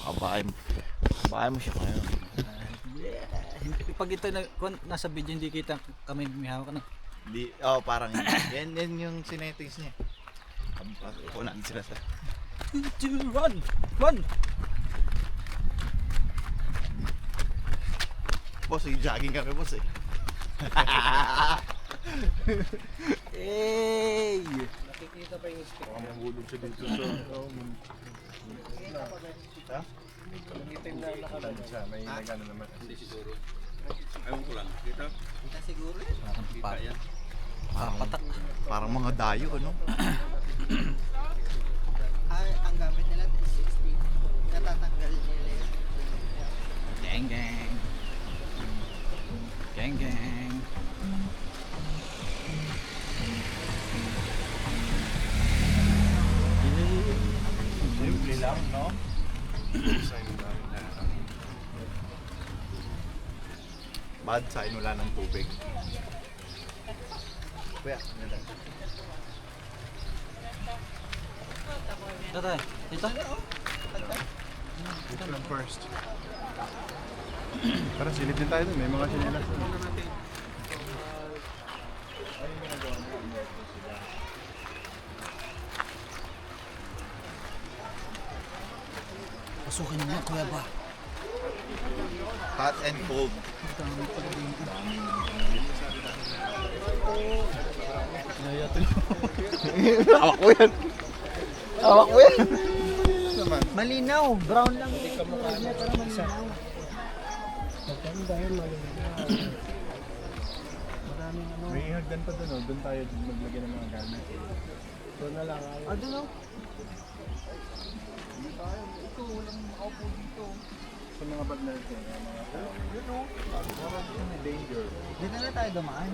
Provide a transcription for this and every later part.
Kabahay mo siya ngayon. Pag ito nasa video hindi kita kami may hawak na. Di, parang yan yung sinettings niya. Ako na sila sa. Run! Run! Boss, jogging kami boss eh. Hey! Nakikita pa yung stick. Mahulog siya dito sa... Ha? Nakikita yung nakalan siya. May nagano naman. Hindi siguro. Ewan ko lang. Kita? Kita siguro eh. Patak. Parang mga dayo, ano? Ang gamit nila 360. Natatanggal nila yun. Gang gang. Gang gang. Simple lang, no? Bad sa inula ng tubig. Kuya, ganda. Ito tayo. Dito? Dito lang first. Para silip din tayo dun. May mga sinilas. Pasukin mo kuya ba? Hot and cold. Hawak ko yan. Hawak ko yan. Malinaw. Brown lang yung kulay niya pero malinaw. May hagdan pa dun. Doon tayo maglagay ng mga gamit. Doon na lang. Doon o. Sa mga bag natin. Yun o. May danger. Dito na tayo dumaan.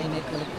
Init ulit.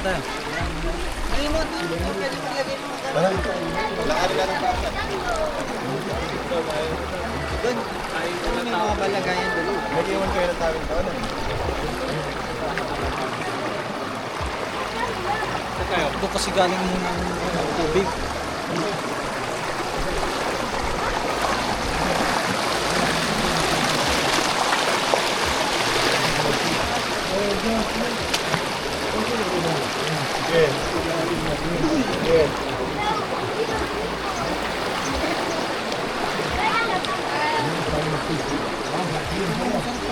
Tayo. Remote doon. Pwede maglagay ng mga gamit. Lakari ka ng basa. Doon. Doon may mga balagayan doon. Nag-iwan kayo ng tawin to. Doon kasi galing muna ng tubig.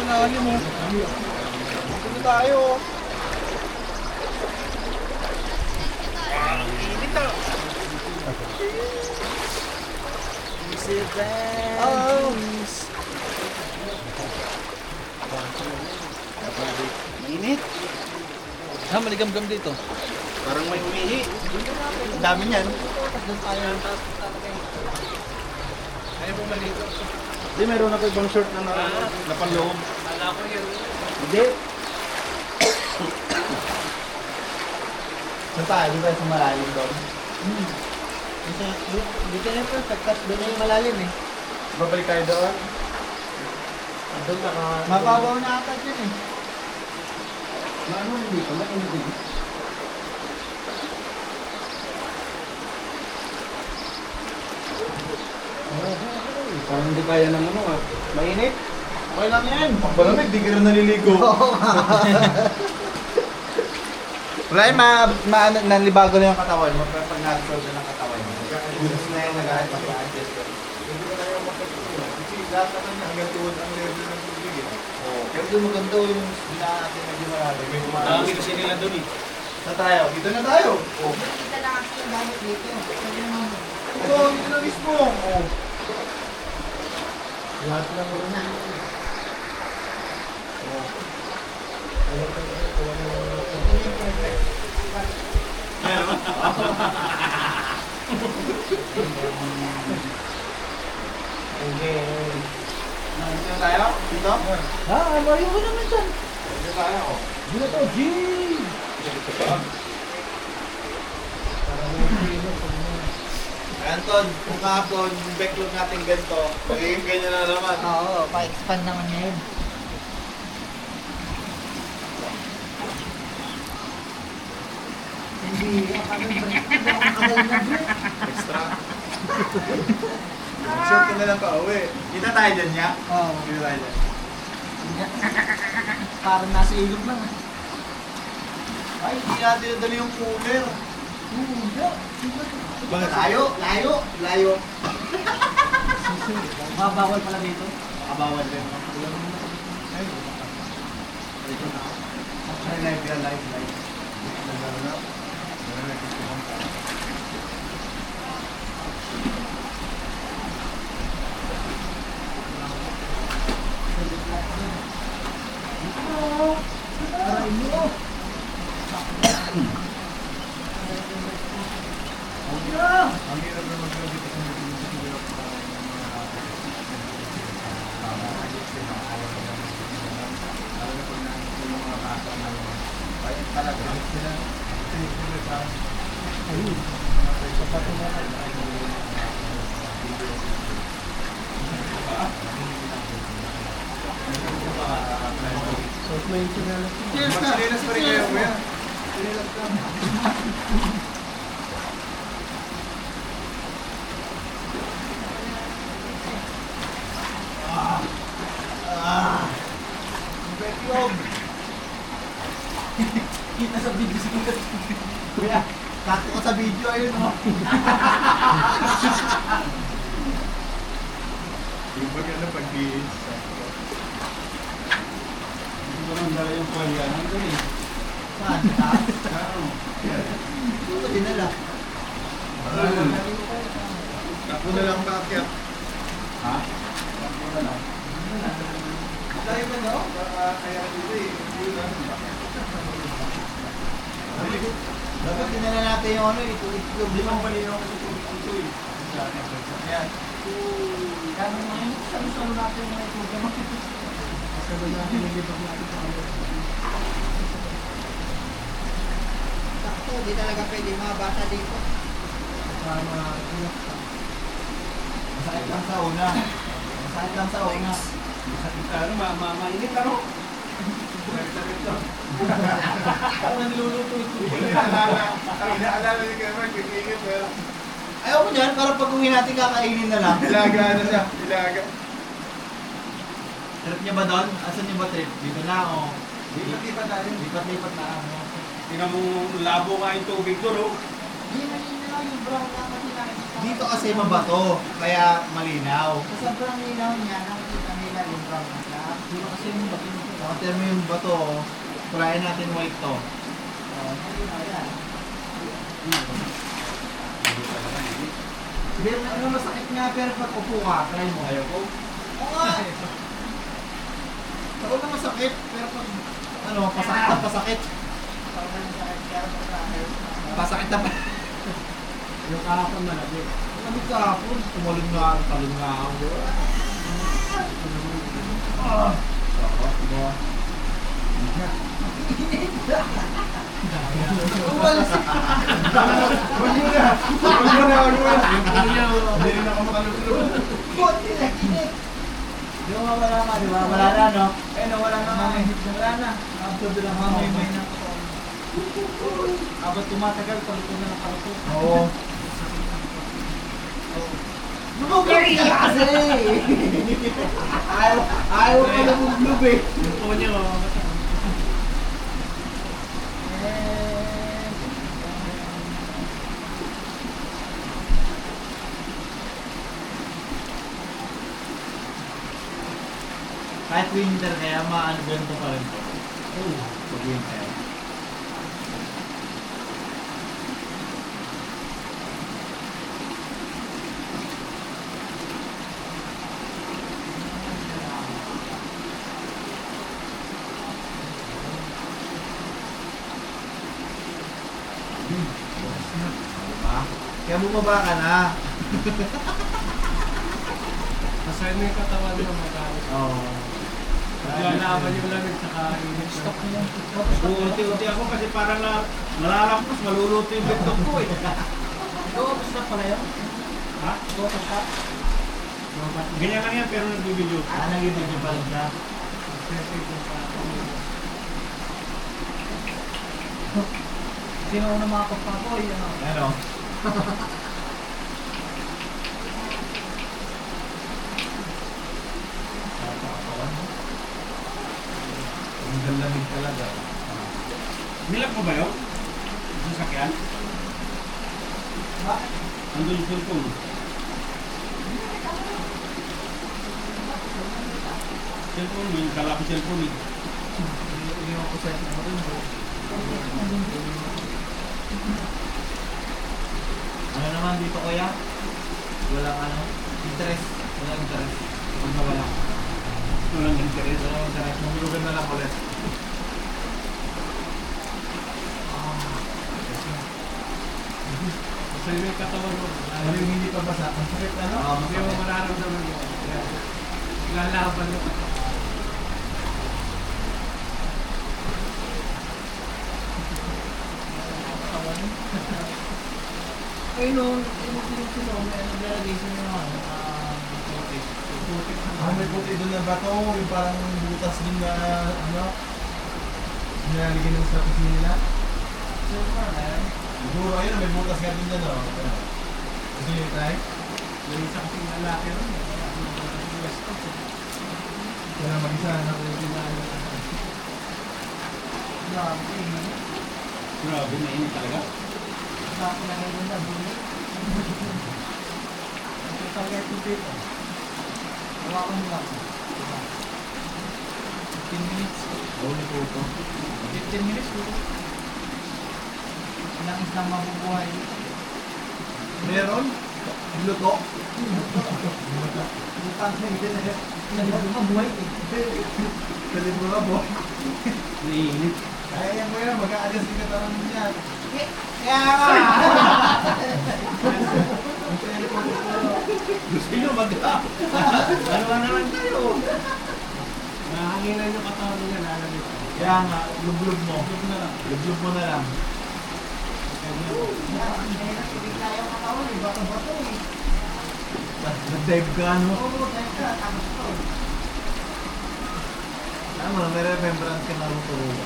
Panali mo. Dito tayo. Oh. Mainit. Maligam-gam dito. Parang may umihi. Ang dami niyan. Hindi, meron ako ibang short na napanloob. Hindi. Saan tayo? Di ba sa malalim doon? Dito na yung perfect. Tapos doon na yung malalim eh. Babalik tayo doon. Doon mababaw na apat yun eh. Ano hindi ko? Mainit. Parang hindi kaya ng ano ah. Mainit? Okay lang yan. Pag malamig, di ka rin naliligo. Wala yung nalibago na yung katawan mo. Pero pag nag-solve na ng katawan mo. Gusto na yung nag-a-adjust. lahat naman niya hanggang tuhod ang level ng tubig eh. Oo. Pero doon maganda yung natin medyo malalim. May Dami kasi nila doon eh. na tayo. Dito na tayo. Oh. Kita na kasi yung gamit dito. Sabi naman, Ito, dito na mismo. Oh. Lahat lang wala na. Dito na tayo? Dito? Mario ka naman dyan. Dito tayo. Oh. Dito to, G! Anton, kung kahapon yung backlog natin ganito, magiging ganyan na naman. oo, pa-expand naman niya yun. Hindi, makakagaling na break. Extra. Short ka na lang pa uwi. Kita tayo dyan niya. Oo. Kita tayo dyan. Parang nasa ilog lang. Ay, hindi natin nadali yung cooler. Layo, layo, layo. Mabawal pala dito. Makabawal din. Ay, live yan, live. Ang hirap na mag-grabe kasi nag-iisip sa Magsilinas pa rin kayo, kuya. Silinas ka. Backlog. Kita sa video siguro. Kuya, kato ka sa video, ayun oh. Yung baga na pag-iis. Hindi ko nang dala yung palyanan doon eh. Saan? Ito dinala. Ako na lang kaakyat. Ha? Tayo ba no? Kaya dito eh. Yun lang. Dapat dinala natin yung ano, ito Limang balinaw ko sa tubig dito eh. Ayan. Kami naman, sabi-sabi natin yung program. Sabi natin yung libag natin sa ano. Sakto, di talaga pwede mga bata dito. Masakit lang sa una. Masakit lang sa una. Sakit ano, mainit ano? Parang niluluto ito. Ang inaalala ni Kuya Mark, kikikip pero Ayaw mo dyan, para pag uwi natin kakainin na lang. ilaga na siya. Ilaga. Trip niya ba doon? Asan niya ba trip? Dito na o? Lipat tayo. Lipat na ano. Tingnan mo, labo nga yung tubig doon oh. Hindi malinaw lang yung brown na kasi nakikita. Dito kasi mabato, kaya malinaw. Sa sobrang linaw niya, nakikita nila yung brown na siya. Dito kasi yung bato nito. After mo yung bato, kulayan natin white to. Malinaw yan. Hindi, ano masakit nga pero pag upo ka, try mo. Ayaw ko. Oo nga. Ako na masakit, pero pag ano, pasakit na pasakit. Pag nasakit kaya Pasakit na pa. Yung kahapon malaki. Sabi kahapon, tumalon nga ako. Ah! Diba? Umalis! Wag mo na. Hindi na ako makalusulog. Buti na kinit! Di ba wala ka, di ba? Wala na, no? Eh, no, wala na. Wala na. Absorb lang mamay na. Abot tumatagal, paluto na ng paluto. Oo. Lumugay ka kasi! Ayaw ko na lumugay eh. Yung po niyo, Kahit winter kaya maano ganito pa rin po. Oo. Pag winter. Diba? Kaya bumaba ka na. Masaya mo yung katawan mo magkakaroon. Oo. Naglalaban yung lamig tsaka init. Stop mo lang. Unti-unti ako kasi parang malalampos, maluluto yung bitok ko eh. Stop pala yun? Ha? Photoshop? Ganyan lang yan pero nagbibideo. Nag-video pa rin siya. Sino ko na mga kapakoy? Ano? Ang galamig talaga. Nilak mo ba yun? Sa sakyan? Bakit? Andun yung cellphone. Cellphone mo, yung kala ko cellphone eh. Hindi ko sa ito rin. Ano naman dito kuya? Walang ano? Interest. Walang interest. Huwag na wala. Walang interest. Walang interest. Mamulugan na lang ulit. Masaya mo yung katawan mo. Ano yung hindi pa basa? Ang sakit ano? Hindi mo mararamdaman mo. Lalaban yung katawan. Ay no, sino, may naglalagay sa mga putik. Putik Ah, may puti doon na bato. Yung parang butas din na ano? Nilalagyan ng sa kusina nila. Siguro ayun, may butas nga din dyan oh. Gusto nyo i-try? Yung isa kasing lalaki rin. Kaya mag-isa na po. Grabe, mainit talaga. Ako na ngayon na bumi. Ito talaga ito dito. Hawakan mo lang. 15 minutes. Uli po ito. 15 minutes dito. Ilang isang mabubuhay dito. Meron? Luto? Butang sa ito na sa libro mabuhay eh. Sa libro na po. Mainit. Kaya yan mo yan, mag-a-adjust yung katawan mo niya. Kaya nga! Gusto nyo ano na lang tayo? Nahanginan yung katawan niya lalamig. Kaya nga, lublog mo. Huwag na lang. Lublog mo na lang. Nag-dive ka ano? Ano, may remembrance ka na matulog.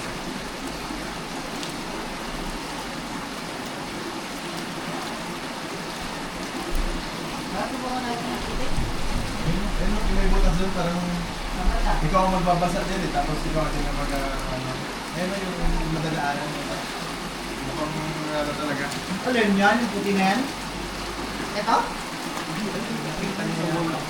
Ayun, may butas doon, parang ikaw ang magbabasa din eh, tapos ikaw din ang ano. Ayun yung madadaanan mo. Mukhang ano talaga. Alin yan? Yung puti na yan? Ito? Nakita niyo yan.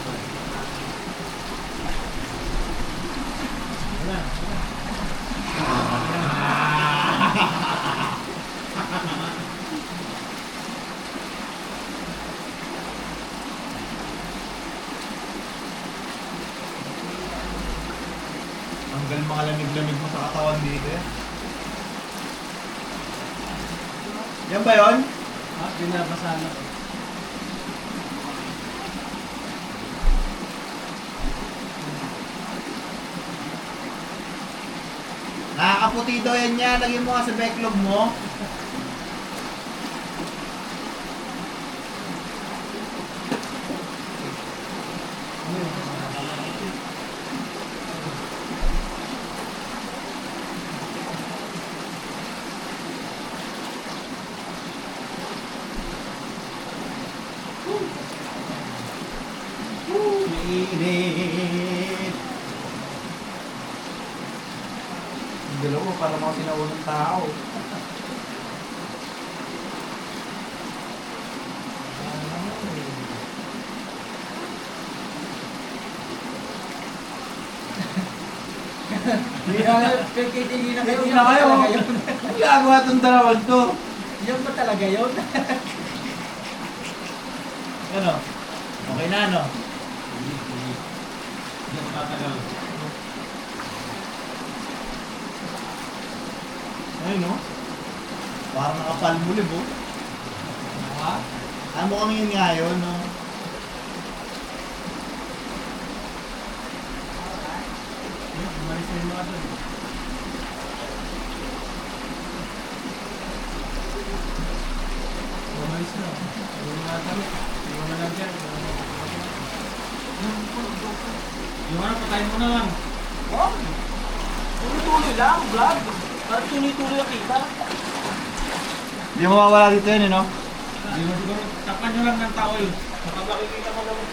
Hanggang mga lamig-lamig mo sa katawan dito eh. Yan ba yun? Binabasa na ko. Nakakaputi daw yan niya. Lagyan mo nga sa backlog mo. Mainit. Ang dalawa para mga sinaunang tao. Hindi na, kikitingin na kayo. Hindi Yan na ba kayo. talaga yun? Ang gagawa itong dalawang to. Yan ba talaga yun? Ano? Okay na, no? Hindi ako tatagal. Ayun, no? Parang nakapalmulib, oh. Ha? Ano mo kami yun nga yun, no? Umalis na yung mga doon. Umalis na. Yung mga damit. Yung mga lang dyan. Yung ano, patayin mo na lang. Wow! Tuloy-tuloy lang, vlog. Parang tuloy-tuloy ang kita. Hindi mawawala dito yun, no? Hindi mo siguro, tapan nyo lang ng towel. Baka makikita mo naman.